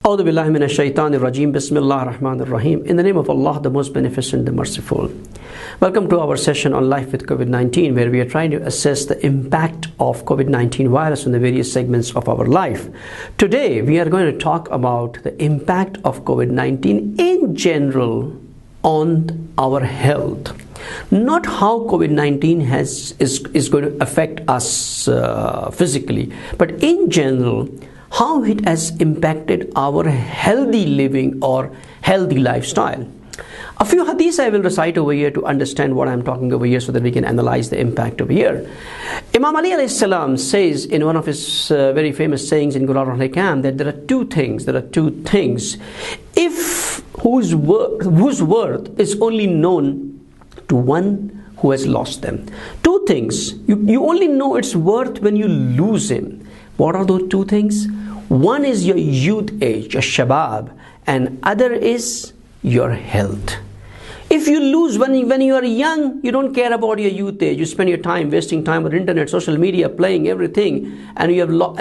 A'udhu billahi minash shaitanir rajeem. Bismillahir Rahmanir Rahim. In the name of Allah, the most beneficent, the merciful. Welcome to our session on life with COVID-19, where we are trying to assess the impact of COVID-19 virus on the various segments of our life. Today, we are going to talk about the impact of COVID-19 in general on our health. Not how COVID-19 is going to affect us physically, but in general, how it has impacted our healthy living or healthy lifestyle. A few hadiths I will recite over here to understand what I'm talking over here so that we can analyze the impact over here. Imam Ali alayhi salam says in one of his very famous sayings in Quran al-Hikam that there are two things if whose worth is only known to one who has lost them. Two things. You only know its worth when you lose him. What are those two things? One is your youth age, your shabab, and other is your health. If you lose when you are young, you don't care about your youth age. You spend your time wasting time on internet, social media, playing everything, and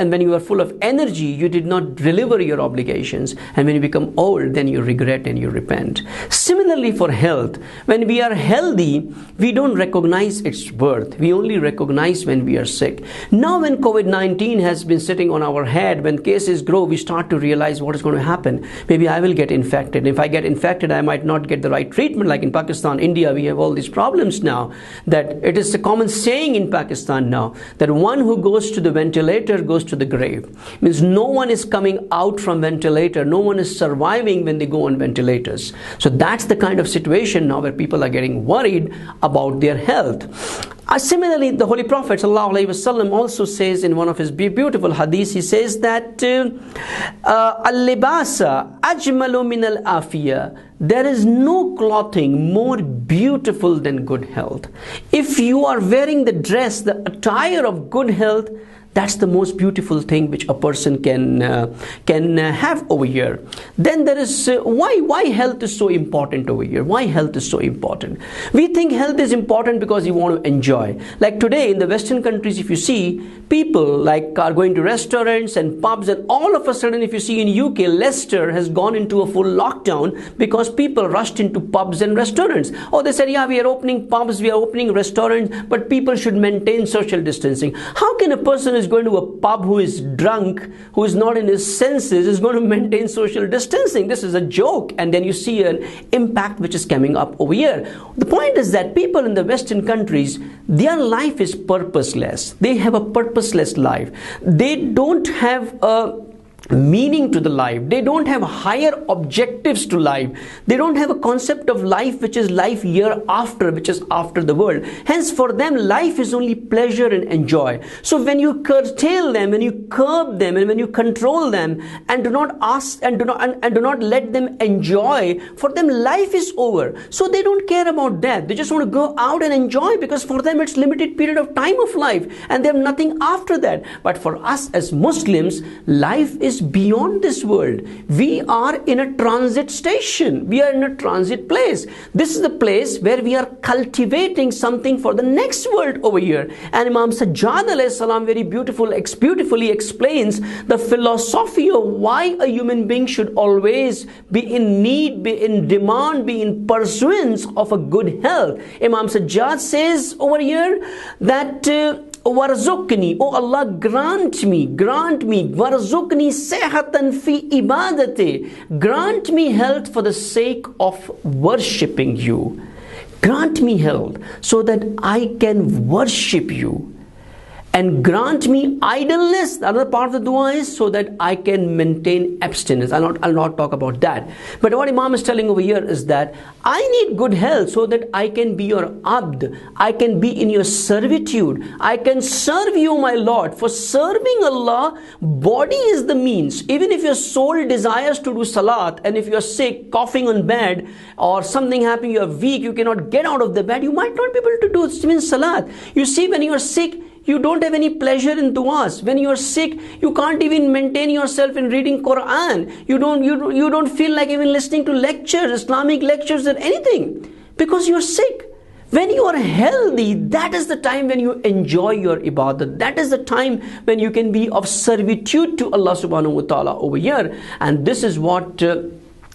when you are full of energy, you did not deliver your obligations. And when you become old, then you regret and you repent. Similarly for health, when we are healthy, we don't recognize its worth. We only recognize when we are sick. Now when COVID-19 has been sitting on our head, when cases grow, we start to realize what is going to happen. Maybe I will get infected. If I get infected, I might not get the right treatment. Like in Pakistan, India, we have all these problems now, that it is a common saying in Pakistan now that one who goes to the ventilator goes to the grave. Means no one is coming out from ventilator, no one is surviving when they go on ventilators. So that's the kind of situation now where people are getting worried about their health. Similarly, the Holy Prophet ﷺ also says in one of his beautiful hadiths, he says that al-libasa ajmalu min al-afiya. There is no clothing more beautiful than good health. If you are wearing the dress, the attire of good health, that's the most beautiful thing which a person can have over here. Then there is why health is so important over here. Why health is so important? We think health is important because you want to enjoy. Like today in the Western countries, if you see, people like are going to restaurants and pubs, and all of a sudden, if you see in UK, Leicester has gone into a full lockdown because people rushed into pubs and restaurants. Oh, they said, yeah, we are opening pubs, we are opening restaurants, but people should maintain social distancing. How can a person is going to a pub who is drunk, who is not in his senses, is going to maintain social distancing? This is a joke. And then you see an impact which is coming up over here. The point is that people in the Western countries, their life is purposeless. They have a purposeless life. They don't have a meaning to the life. They don't have higher objectives to life. They don't have a concept of life which is life hereafter, which is after the world. Hence for them, life is only pleasure and enjoy. So when you curtail them, when you curb them, and when you control them, and do not ask and do not let them enjoy, for them life is over. So they don't care about death. They just want to go out and enjoy, because for them it's limited period of time of life and they have nothing after that. But for us as Muslims, life is beyond this world. We are in a transit station. We are in a transit place. This is the place where we are cultivating something for the next world over here. And Imam Sajjad alayhi salam very beautifully explains the philosophy of why a human being should always be in need, be in demand, be in pursuance of a good health. Imam Sajjad says over here that Warzukni, oh Allah, grant me, Warzukni sehatan fi ibadati, grant me health for the sake of worshipping you. Grant me health so that I can worship you. and grant me idleness. The other part of the dua is so that I can maintain abstinence. I'll not talk about that. But what Imam is telling over here is that I need good health so that I can be your abd. I can be in your servitude. I can serve you, my Lord. For serving Allah, body is the means. Even if your soul desires to do salat, and if you're sick, coughing on bed, or something happened, you're weak, you cannot get out of the bed, you might not be able to do even salat. You see, when you're sick, you don't have any pleasure in du'as. When you are sick, you can't even maintain yourself in reading Quran. You don't feel like even listening to lectures, Islamic lectures or anything, because you're sick. When you are healthy, that is the time when you enjoy your ibadah. That is the time when you can be of servitude to Allah subhanahu wa ta'ala over here. And this is what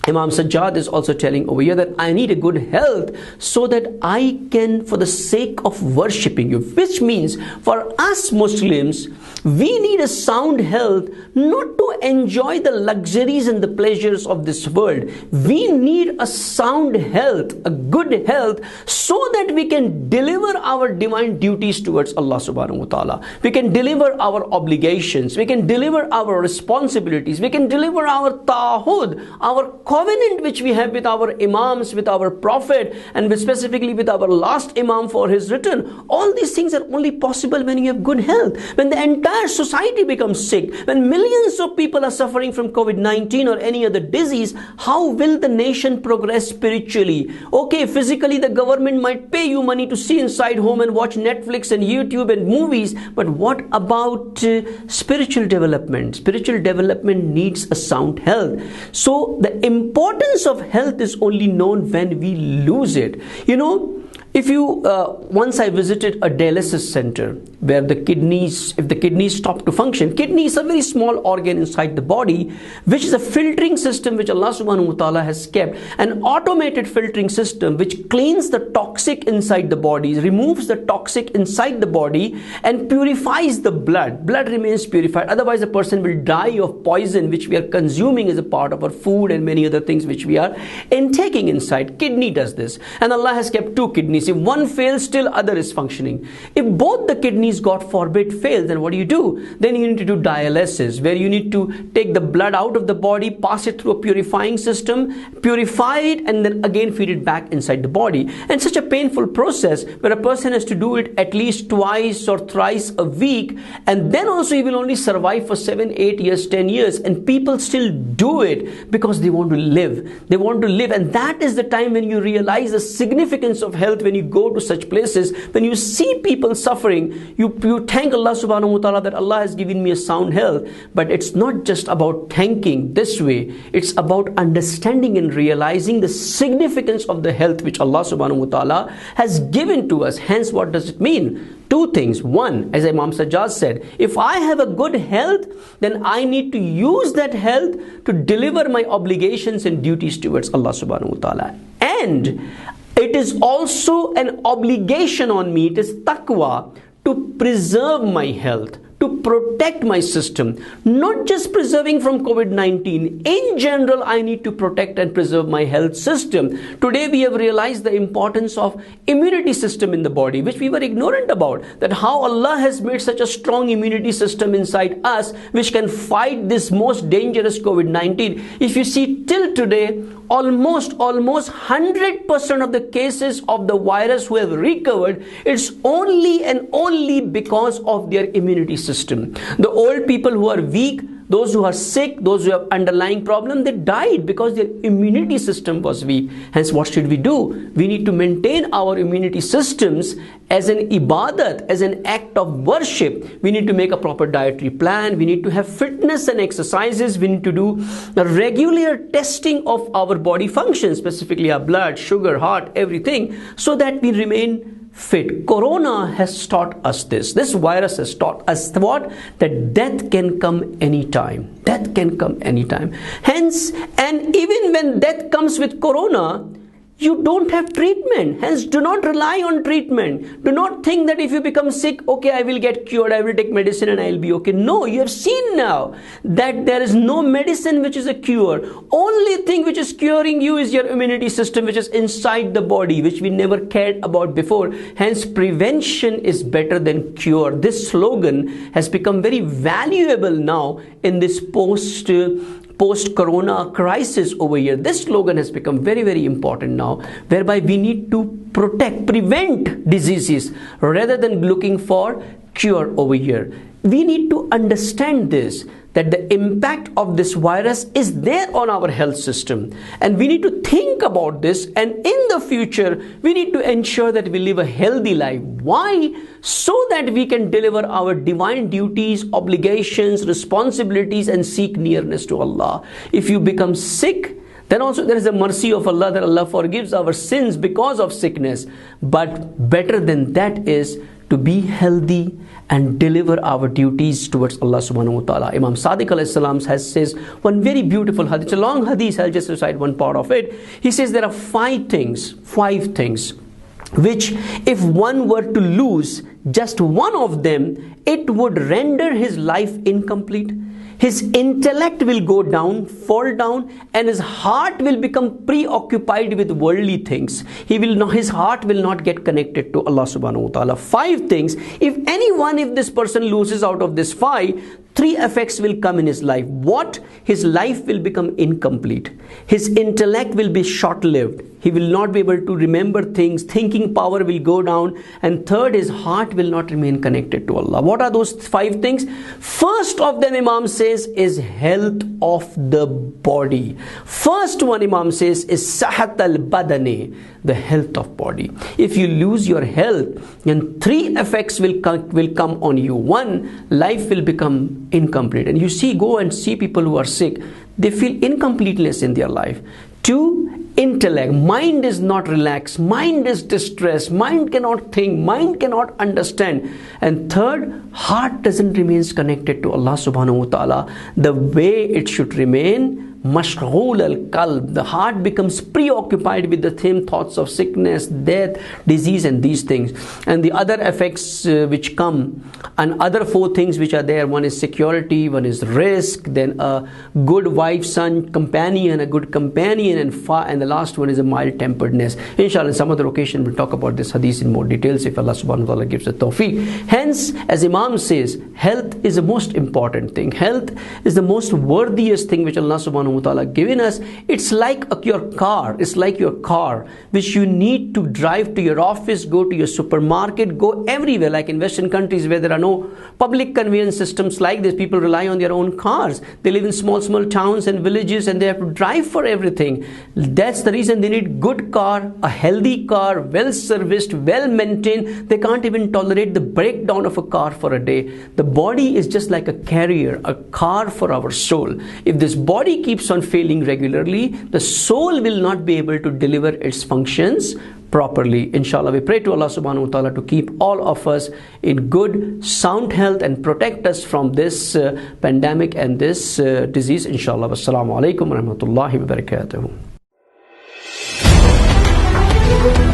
Imam Sajjad is also telling over here, that I need a good health so that I can, for the sake of worshipping you, which means for us Muslims, we need a sound health not to enjoy the luxuries and the pleasures of this world. We need a sound health, a good health, so that we can deliver our divine duties towards Allah subhanahu wa ta'ala. We can deliver our obligations, we can deliver our responsibilities, we can deliver our ta'ahud, our covenant which we have with our imams, with our prophet, and specifically with our last imam for his return. All these things are only possible when you have good health. When the entire society becomes sick, when millions of people are suffering from COVID-19 or any other disease, how will the nation progress spiritually? Okay, physically the government might pay you money to see inside home and watch Netflix and YouTube and movies, but what about spiritual development? Spiritual development needs a sound health. So the importance of health is only known when we lose it. You know, if you once I visited a dialysis center where the kidneys, if the kidneys stop to function, kidney is a very small organ inside the body, which is a filtering system which Allah subhanahu wa ta'ala has kept, an automated filtering system which cleans the toxic inside the body, removes the toxic inside the body, and purifies the blood. Blood remains purified, otherwise a person will die of poison which we are consuming as a part of our food and many other things which we are intaking inside. Kidney does this, and Allah has kept two kidneys. If one fails, still other is functioning. If both the kidneys, God forbid, fail, then what do? Then you need to do dialysis, where you need to take the blood out of the body, pass it through a purifying system, purify it, and then again feed it back inside the body. And such a painful process where a person has to do it at least twice or thrice a week, and then also he will only survive for 7, 8 years, 10 years, and people still do it because they want to live. They want to live, and that is the time when you realize the significance of health. When you go to such places, when you see people suffering, you thank Allah subhanahu wa ta'ala that Allah has given me a sound health. But it's not just about thanking this way, it's about understanding and realizing the significance of the health which Allah subhanahu wa ta'ala has given to us. Hence, what does it mean? Two things. One, as Imam Sajjad said, if I have a good health, then I need to use that health to deliver my obligations and duties towards Allah subhanahu wa ta'ala. And it is also an obligation on me, it is taqwa, to preserve my health, to protect my system. Not just preserving from COVID-19. In general, I need to protect and preserve my health system. Today we have realized the importance of immunity system in the body, which we were ignorant about. That how Allah has made such a strong immunity system inside us, which can fight this most dangerous COVID-19. If you see till today, almost 100% of the cases of the virus who have recovered, it's only and only because of their immunity system. The old people who are weak, those who are sick, those who have underlying problem, they died because their immunity system was weak. Hence, what should we do? We need to maintain our immunity systems as an ibadat, as an act of worship. We need to make a proper dietary plan. We need to have fitness and exercises. We need to do a regular testing of our body functions, specifically our blood, sugar, heart, everything, so that we remain fit. Corona has taught us this. This virus has taught us what? That death can come anytime. Death can come anytime. Hence, and even when death comes with corona, you don't have treatment. Hence, do not rely on treatment. Do not think that if you become sick, okay, I will get cured, I will take medicine and I'll be okay. No, you have seen now that there is no medicine which is a cure. Only thing which is curing you is your immunity system, which is inside the body, which we never cared about before. Hence, prevention is better than cure. This slogan has become very valuable now in this post-corona crisis over here. This slogan has become very, very important now, whereby we need to prevent diseases rather than looking for cure over here. We need to understand this, that the impact of this virus is there on our health system, and we need to think about this, and in the future we need to ensure that we live a healthy life. Why? So that we can deliver our divine duties, obligations, responsibilities, and seek nearness to Allah. If you become sick, then also there is a mercy of Allah, that Allah forgives our sins because of sickness. But better than that is to be healthy and deliver our duties towards Allah subhanahu wa ta'ala. Imam Sadiq alayhi salam says one very beautiful hadith. It's a long hadith, I'll just recite one part of it. He says there are five things, which if one were to lose just one of them, it would render his life incomplete. His intellect will go down, fall down, and his heart will become preoccupied with worldly things. His heart will not get connected to Allah subhanahu wa ta'ala. Five things. If this person loses out of this five, three effects will come in his life. What? His life will become incomplete. His intellect will be short-lived. He will not be able to remember things. Thinking power will go down. And third, his heart will not remain connected to Allah. What are those five things? First of them, Imam says, is health of the body. First one, Imam says, is sahat al-badani, the health of body. If you lose your health, then three effects will come on you. One, life will become incomplete. And go and see people who are sick. They feel incompleteness in their life. Two, intellect. Mind is not relaxed. Mind is distressed. Mind cannot think. Mind cannot understand. And third, heart doesn't remain connected to Allah subhanahu wa ta'ala the way it should remain. Mashghul al-qalb, the heart becomes preoccupied with the same thoughts of sickness, death, disease, and these things. And the other effects which come, and other four things which are there, one is security, one is risk, then a good wife, son, companion, a good companion, and the last one is a mild-temperedness. Inshallah, in some other occasion we'll talk about this hadith in more details if Allah subhanahu wa ta'ala gives the tawfiq. Hence, as Imam says, health is the most important thing. Health is the most worthiest thing which Allah subhanahu wa ta'ala given us. It's like your car. It's like your car which you need to drive to your office, go to your supermarket, go everywhere. Like in Western countries where there are no public conveyance systems like this, people rely on their own cars. They live in small towns and villages, and they have to drive for everything. That's the reason they need good car, a healthy car, well serviced, well maintained. They can't even tolerate the breakdown of a car for a day. The body is just like a carrier, a car for our soul. If this body keeps on failing regularly, the soul will not be able to deliver its functions properly. Inshallah, we pray to Allah subhanahu wa ta'ala to keep all of us in good, sound health and protect us from this pandemic and this disease. Inshallah. Wassalamu alaikum wa rahmatullahi wa barakatuh.